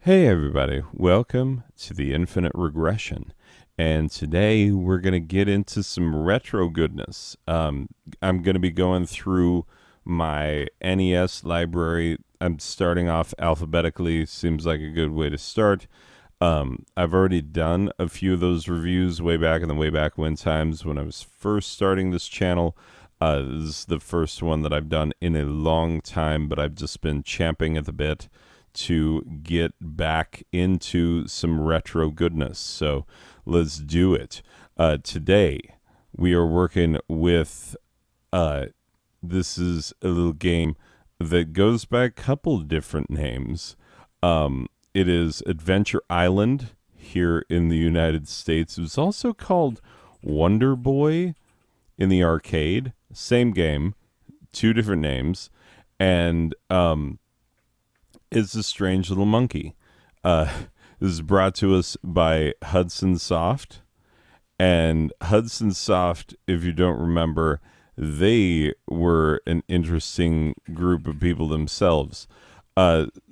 Hey everybody, welcome to the Infinite Regression. And today we're going to get into some retro goodness. I'm going to be going through my NES library. I'm starting off alphabetically, seems like a good way to start. I've already done a few of those reviews way back in the way back when times when I was first starting this channel. This is the first one that I've done in a long time, but I've just been champing at the bit to get back into some retro goodness. So let's do it. Today, we are working with, this is a little game that goes by a couple different names. It is Adventure Island here in the United States. It was also called Wonder Boy in the arcade. Same game, two different names. And, it's a strange little monkey. This is brought to us by Hudson Soft. And Hudson Soft, if you don't remember, they were an interesting group of people themselves.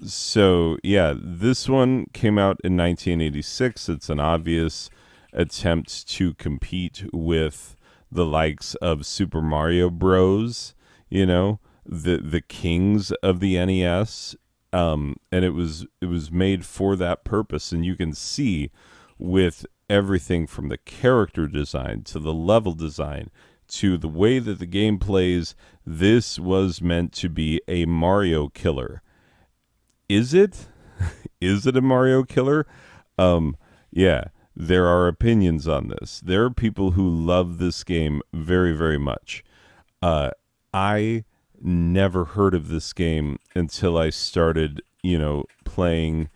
So, yeah, this one came out in 1986. It's an obvious attempt to compete with the likes of Super Mario Bros., you know, the kings of the NES. And it was made for that purpose, and you can see with everything from the character design to the level design to the way that the game plays, this was meant to be a Mario killer. Is it? Is it a Mario killer? Yeah, there are opinions on this. There are people who love this game very, very much. I never heard of this game until I started, playing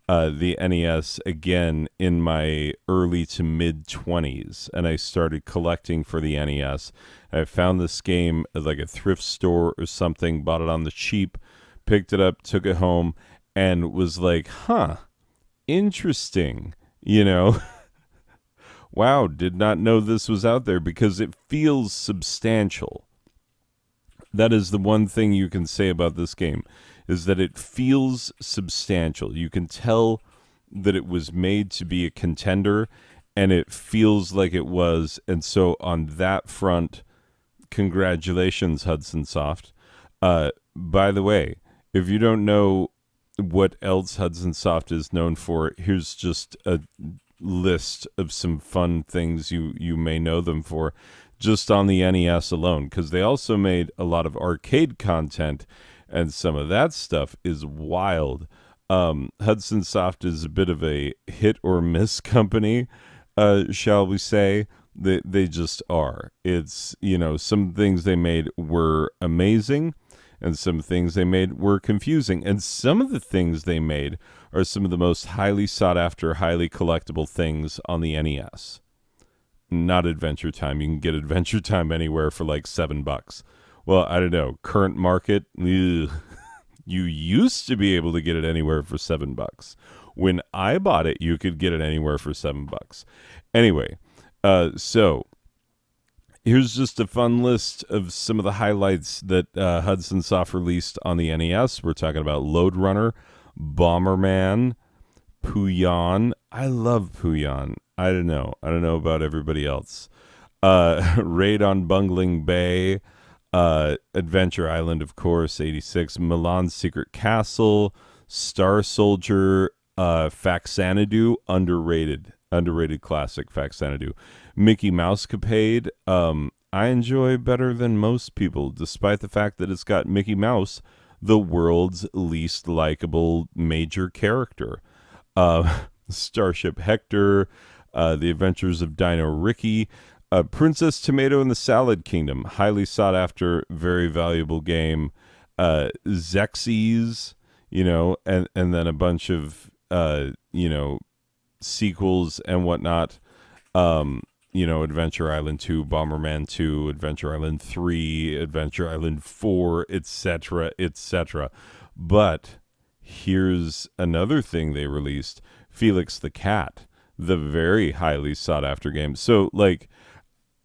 the NES again in my early to mid 20s, and I started collecting for the NES. I found this game at like a thrift store or something, bought it on the cheap, picked it up, took it home, and was like, interesting, Wow, did not know this was out there because it feels substantial. That is the one thing you can say about this game, is that it feels substantial. You can tell that it was made to be a contender, and it feels like it was. And so on that front, congratulations, Hudson Soft. By the way, if you don't know what else Hudson Soft is known for, here's just a list of some fun things you may know them for, just on the NES alone, because they also made a lot of arcade content, and some of that stuff is wild. Hudson Soft is a bit of a hit or miss company, shall we say. They just are. It's, some things they made were amazing, and some things they made were confusing, and some of the things they made are some of the most highly sought after, highly collectible things on the NES. Not Adventure Time. You can get Adventure Time anywhere for like $7. Well, I don't know. Current market, you used to be able to get it anywhere for $7. When I bought it, you could get it anywhere for $7. Anyway, so here's just a fun list of some of the highlights that Hudson Soft released on the NES. We're talking about Lode Runner, Bomberman, Puyon. I love Puyon. I don't know about everybody else. Raid on Bungling Bay, Adventure Island, of course, 86. Milan's Secret Castle, Star Soldier, Faxanadu, underrated classic Faxanadu. Mickey Mouse Capade, I enjoy better than most people, despite the fact that it's got Mickey Mouse, the world's least likable major character. Starship Hector, The Adventures of Dino Ricky, Princess Tomato and the Salad Kingdom, highly sought after, very valuable game. Xerxes, and then a bunch of, sequels and whatnot. Adventure Island 2, Bomberman 2, Adventure Island 3, Adventure Island 4, etc., etc. But here's another thing they released, Felix the Cat, the very highly sought after game. So,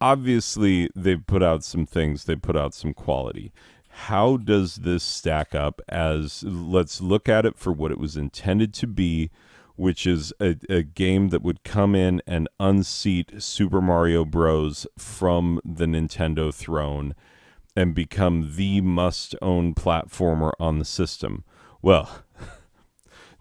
obviously, they put out some things, they put out some quality. how does this stack up as, let's look at it for what it was intended to be, which is a game that would come in and unseat Super Mario Bros. From the Nintendo throne and become the must-own platformer on the system. Well,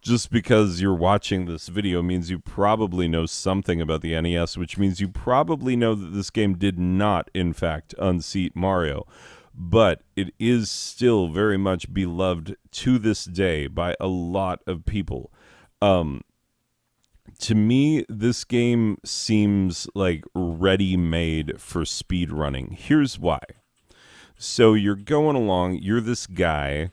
just because you're watching this video means you probably know something about the NES, which means you probably know that this game did not, in fact, unseat Mario. But it is still very much beloved to this day by a lot of people. To me, this game seems like ready-made for speedrunning. Here's why. So you're going along, you're this guy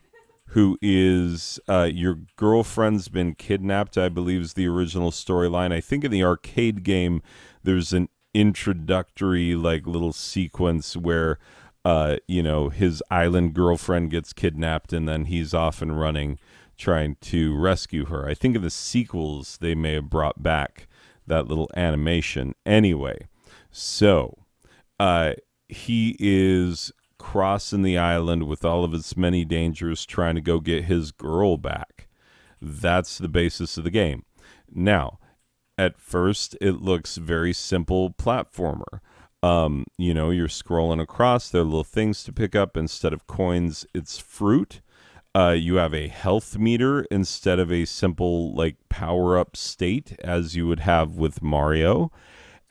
who is, your girlfriend's been kidnapped, I believe is the original storyline. I think in the arcade game, there's an introductory, like, little sequence where, his island girlfriend gets kidnapped and then he's off and running trying to rescue her. I think in the sequels, they may have brought back that little animation. Anyway, so he is crossing the island with all of its many dangers trying to go get his girl back. That's the basis of the game. Now, at first, it looks very simple platformer. You're scrolling across. There are little things to pick up. Instead of coins, it's fruit. You have a health meter instead of a simple, like, power-up state as you would have with Mario.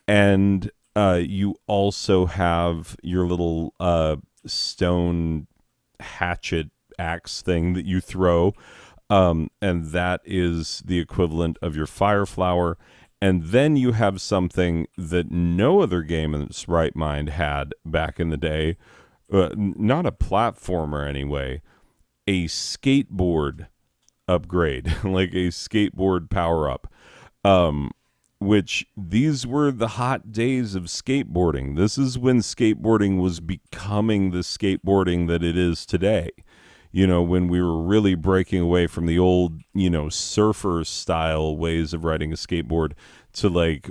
And you also have your little stone hatchet axe thing that you throw. And that is the equivalent of your fire flower. And then you have something that no other game in its right mind had back in the day. Not a platformer anyway. A skateboard upgrade, like a skateboard power-up. Which these were the hot days of skateboarding. This is when skateboarding was becoming the skateboarding that it is today. When we were really breaking away from the old, surfer style ways of riding a skateboard to, like,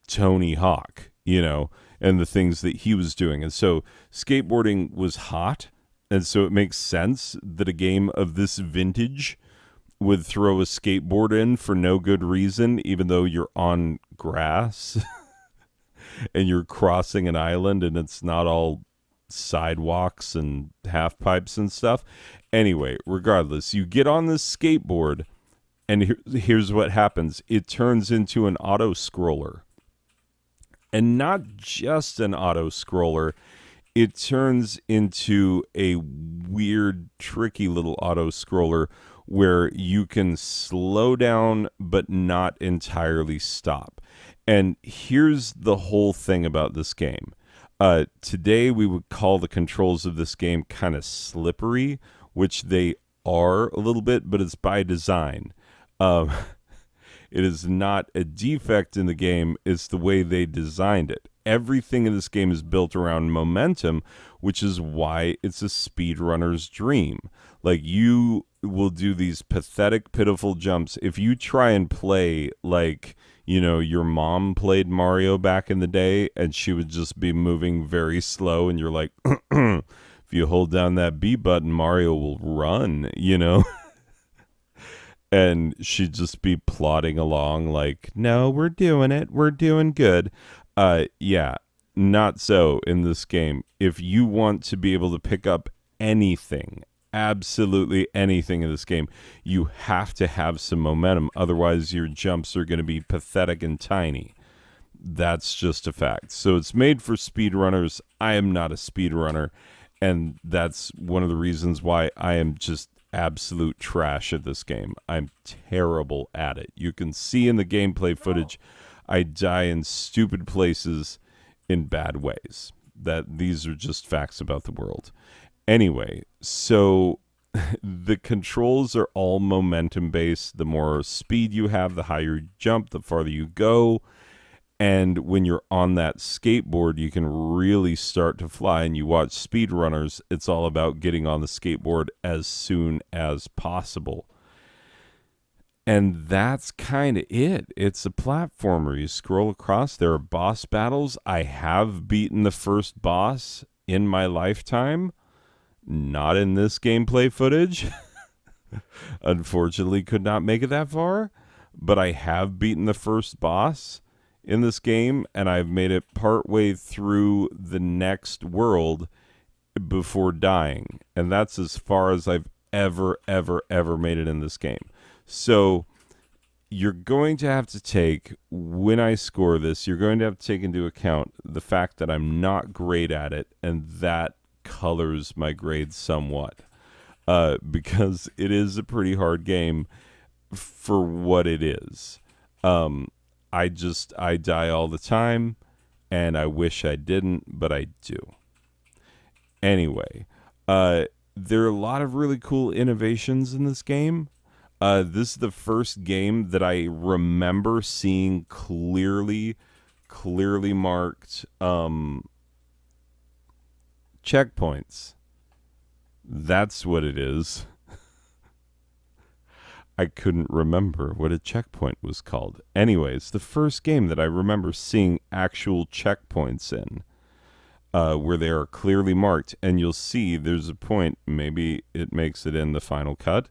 Tony Hawk, and the things that he was doing. And so skateboarding was hot. And so it makes sense that a game of this vintage would throw a skateboard in for no good reason, even though you're on grass and you're crossing an island and it's not all sidewalks and half pipes and stuff. Anyway, regardless, you get on this skateboard and here's what happens. It turns into an auto scroller. And not just an auto scroller. It turns into a weird, tricky little auto scroller where you can slow down but not entirely stop. And here's the whole thing about this game. Today we would call the controls of this game kind of slippery, which they are a little bit, but it's by design. It is not a defect in the game, it's the way they designed it. Everything in this game is built around momentum, which is why it's a speedrunner's dream. Like, you will do these pathetic, pitiful jumps. If you try and play like, your mom played Mario back in the day, and she would just be moving very slow, and you're like, if you hold down that B button, Mario will run, And she'd just be plodding along like, no, we're doing it. We're doing good. Yeah, not so in this game. If you want to be able to pick up anything, absolutely anything in this game, you have to have some momentum. Otherwise, your jumps are going to be pathetic and tiny. That's just a fact. So it's made for speedrunners. I am not a speedrunner. And that's one of the reasons why I am just absolute trash at this game. I'm terrible at it. You can see in the gameplay footage, I die in stupid places in bad ways. That these are just facts about the world. Anyway, so the controls are all momentum based. The more speed you have, the higher you jump, the farther you go. And when you're on that skateboard, you can really start to fly. And you watch speedrunners, it's all about getting on the skateboard as soon as possible. And that's kind of it. It's a platformer. You scroll across. There are boss battles. I have beaten the first boss in my lifetime. Not in this gameplay footage. Unfortunately, could not make it that far, but I have beaten the first boss in this game, and I've made it partway through the next world before dying. And that's as far as I've ever made it in this game. So you're going to have to take, when I score this, you're going to have to take into account the fact that I'm not great at it, and that colors my grades somewhat. Because it is a pretty hard game for what it is. I die all the time, and I wish I didn't, but I do. Anyway, there are a lot of really cool innovations in this game. This is the first game that I remember seeing clearly marked checkpoints. That's what it is. I couldn't remember what a checkpoint was called. Anyways, the first game that I remember seeing actual checkpoints in, where they are clearly marked. And you'll see there's a point, maybe it makes it in the final cut,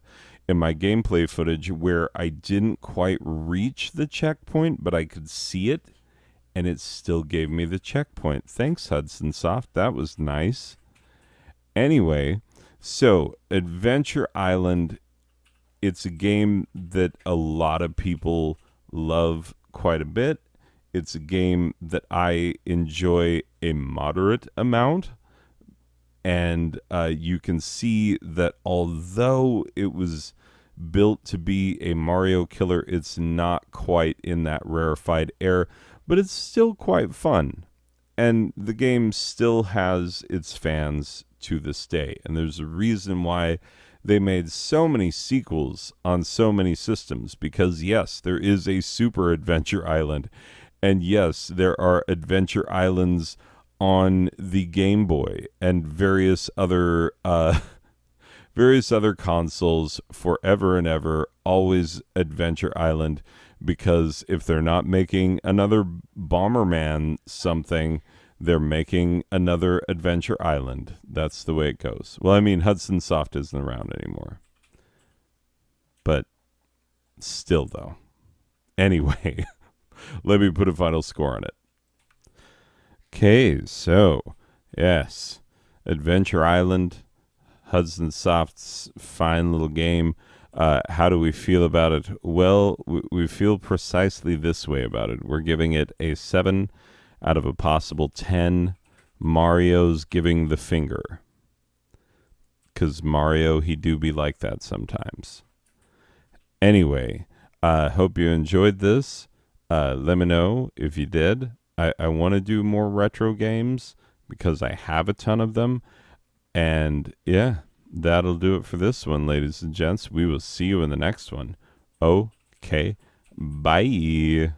in my gameplay footage where I didn't quite reach the checkpoint, but I could see it, and it still gave me the checkpoint. Thanks, Hudson Soft. That was nice. Anyway, so Adventure Island, it's a game that a lot of people love quite a bit. It's a game that I enjoy a moderate amount. And you can see that although it was built to be a Mario killer, it's not quite in that rarefied air, but it's still quite fun. And the game still has its fans to this day. And there's a reason why they made so many sequels on so many systems, because yes, there is a Super Adventure Island. And yes, there are Adventure Islands on the Game Boy and various other consoles forever and ever. Always Adventure Island, because if they're not making another Bomberman something, they're making another Adventure Island. That's the way it goes. Well, I mean, Hudson Soft isn't around anymore, but still though. Anyway, let me put a final score on it. Okay, so, yes, Adventure Island, Hudson Soft's fine little game. How do we feel about it? Well, we feel precisely this way about it. We're giving it a 7 out of a possible 10. Mario's giving the finger. Because Mario, he do be like that sometimes. Anyway, hope you enjoyed this. Let me know if you did. I want to do more retro games because I have a ton of them. And yeah, that'll do it for this one, ladies and gents. We will see you in the next one. Okay, bye.